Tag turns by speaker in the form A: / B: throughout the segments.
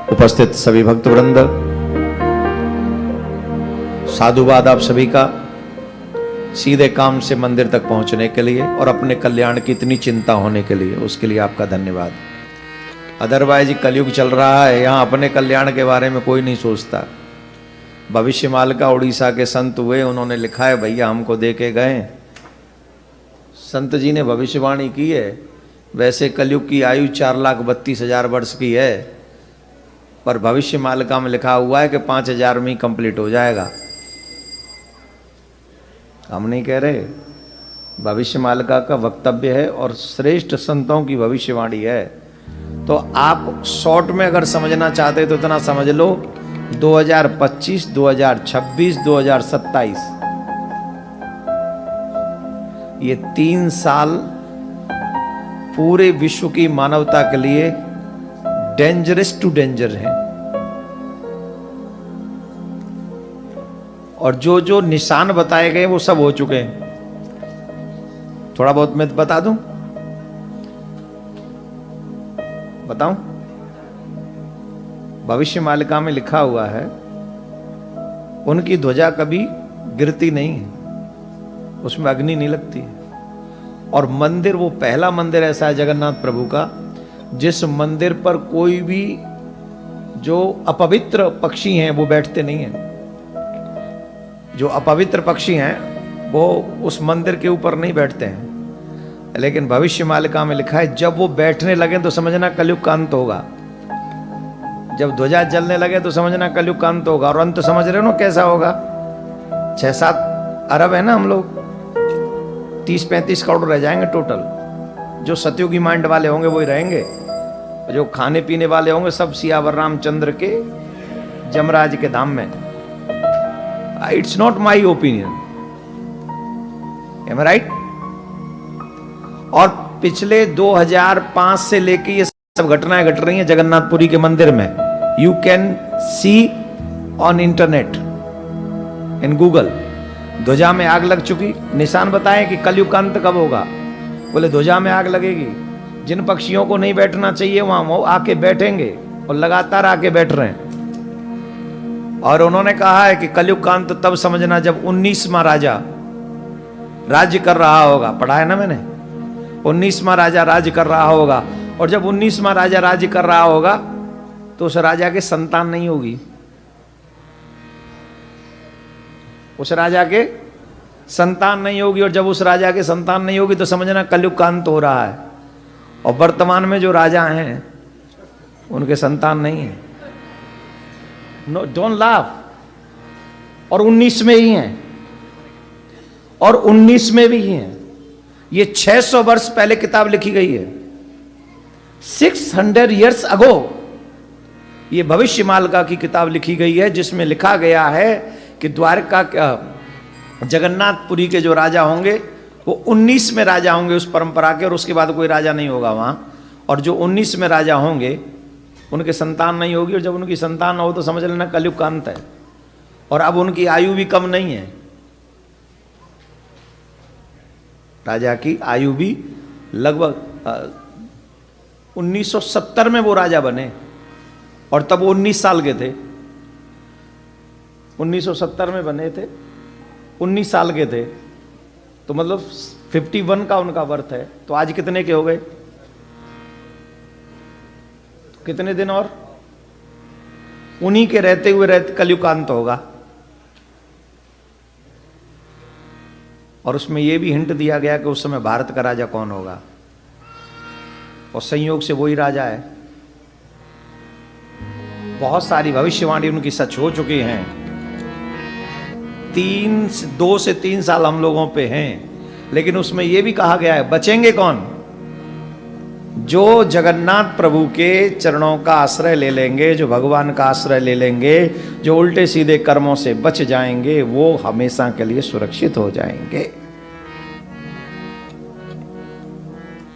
A: उपस्थित सभी भक्त वृंद, साधुवाद आप सभी का। सीधे काम से मंदिर तक पहुंचने के लिए और अपने कल्याण की इतनी चिंता होने के लिए, उसके लिए आपका धन्यवाद। अदरवाइज कलयुग चल रहा है, यहाँ अपने कल्याण के बारे में कोई नहीं सोचता। भविष्यमाल का उड़ीसा के संत हुए, उन्होंने लिखा है, भैया हमको दे के गए, संत जी ने भविष्यवाणी की है। वैसे कलयुग की आयु 4,32,000 वर्ष की है, पर भविष्य मालिका में लिखा हुआ है कि 5,000 में ही कंप्लीट हो जाएगा। हम नहीं कह रहे, भविष्य मालिका का वक्तव्य है और श्रेष्ठ संतों की भविष्यवाणी है। तो आप शॉर्ट में अगर समझना चाहते तो इतना समझ लो, 2025, 2026, 2027 ये 3 साल पूरे विश्व की मानवता के लिए डेंजरस टू डेंजर है। और जो जो निशान बताए गए वो सब हो चुके हैं। थोड़ा बहुत मैं बता दूं, बताऊं? भविष्य मालिका में लिखा हुआ है, उनकी ध्वजा कभी गिरती नहीं है, उसमें अग्नि नहीं लगती है। और मंदिर, वो पहला मंदिर ऐसा है जगन्नाथ प्रभु का, जिस मंदिर पर कोई भी जो अपवित्र पक्षी हैं वो बैठते नहीं हैं। जो अपवित्र पक्षी हैं वो उस मंदिर के ऊपर नहीं बैठते हैं। लेकिन भविष्य मालिका में लिखा है, जब वो बैठने लगे तो समझना कलयुग का अंत होगा। जब ध्वजा जलने लगे तो समझना कलयुग का अंत होगा। और अंत समझ रहे हो ना कैसा होगा? 6-7 अरब है ना हम लोग, 30-35 करोड़ रह जाएंगे टोटल। जो सतयुगी माइंड वाले होंगे वही रहेंगे, जो खाने पीने वाले होंगे सब सियावर रामचंद्र के जमराज के धाम में। It's not my opinion, am I right? और पिछले 2005 से लेके ये सब घटनाएं घट रही हैं जगन्नाथपुरी के मंदिर में। You can see on internet, in Google. ध्वजा में आग लग चुकी, निशान बताए कि कलयुग का अंत कब होगा। बोले ध्वजा में आग लगेगी, जिन पक्षियों को नहीं बैठना चाहिए वहां वो आके बैठेंगे, और लगातार आके बैठ रहे हैं। और उन्होंने कहा है कि कलयुग का अंत तब समझना जब 19वां राजा राज्य कर रहा होगा। पढ़ा है ना मैंने, 19वां राजा राज्य कर रहा होगा। और जब 19वां राजा राज्य कर रहा होगा तो उस राजा के संतान नहीं होगी। उस राजा के संतान नहीं होगी, और जब उस राजा के संतान नहीं होगी तो समझना कलयुग का अंत हो रहा है। और वर्तमान में जो राजा हैं उनके संतान नहीं है। No, don't laugh. और 19 में ही हैं, और 19 में भी हैं। ये 600 वर्ष पहले किताब लिखी गई है, 600 years ago ये भविष्य मालिका की किताब लिखी गई है, जिसमें लिखा गया है कि द्वारका जगन्नाथपुरी के जो राजा होंगे वो 19 में राजा होंगे उस परंपरा के, और उसके बाद कोई राजा नहीं होगा वहां। और जो 19 में राजा होंगे उनके संतान नहीं होगी, और जब उनकी संतान न हो तो समझ लेना कलयुग का अंत है। और अब उनकी आयु भी कम नहीं है, राजा की आयु भी लगभग 1970 में वो राजा बने, और तब वो 19 साल के थे। 1970 में बने थे, 19 साल के थे, तो मतलब 51 का उनका वर्थ है। तो आज कितने के हो गए? कितने दिन और? उन्हीं के रहते हुए कलयुग का अंत होगा। और उसमें यह भी हिंट दिया गया कि उस समय भारत का राजा कौन होगा, और संयोग से वही राजा है। बहुत सारी भविष्यवाणी उनकी सच हो चुकी हैं। 2 से 3 साल हम लोगों पे हैं, लेकिन उसमें यह भी कहा गया है, बचेंगे कौन? जो जगन्नाथ प्रभु के चरणों का आश्रय ले लेंगे, जो भगवान का आश्रय ले लेंगे, जो उल्टे सीधे कर्मों से बच जाएंगे, वो हमेशा के लिए सुरक्षित हो जाएंगे।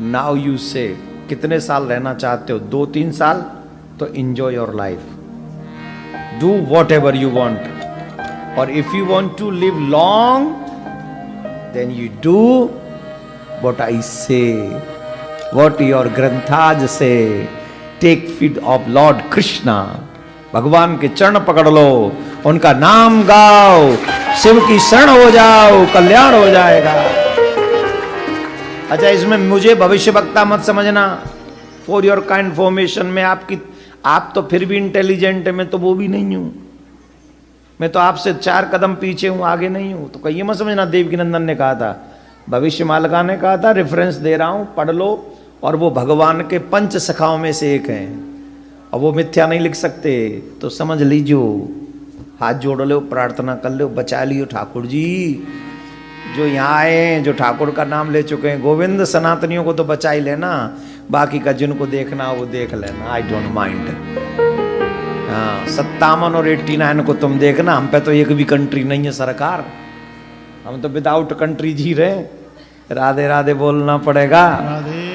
A: नाउ यू से, कितने साल रहना चाहते हो? 2-3 साल? तो enjoy your life, do whatever you want. और if you want to live long, then you do what I say, what your granthas say, take feet of Lord Krishna, भगवान के चरण पकड़ लो, उनका नाम गाओ, शिव की शरण हो जाओ, कल्याण हो जाएगा। अच्छा, इसमें मुझे भविष्य वक्ता मत समझना, फॉर योर काइंड इन्फॉर्मेशन में आप तो फिर भी इंटेलिजेंट है, मैं तो वो भी नहीं हूं, मैं तो आपसे 4 कदम पीछे हूं, आगे नहीं हूं। तो कहीं मत समझना, देवकी नंदन ने कहा था, भविष्य मालिका ने कहा था, रेफरेंस दे रहा हूं, पढ़ लो, और वो भगवान के 5 सखाओं में से एक हैं, और वो मिथ्या नहीं लिख सकते, तो समझ लीजिए, हाथ जोड़ लो, प्रार्थना कर लो, बचा लियो ठाकुर जी, जो यहाँ आए हैं, जो ठाकुर का नाम ले चुके हैं, गोविंद सनातनियों को तो बचा ही लेना, बाकी का जिनको देखना वो देख लेना, आई डोंट माइंड। हाँ, 57 और 89 को तुम देखना, हम पे तो एक भी कंट्री नहीं है सरकार, हम तो विदाउट कंट्री जी रहे। राधे राधे बोलना पड़ेगा।
B: राधे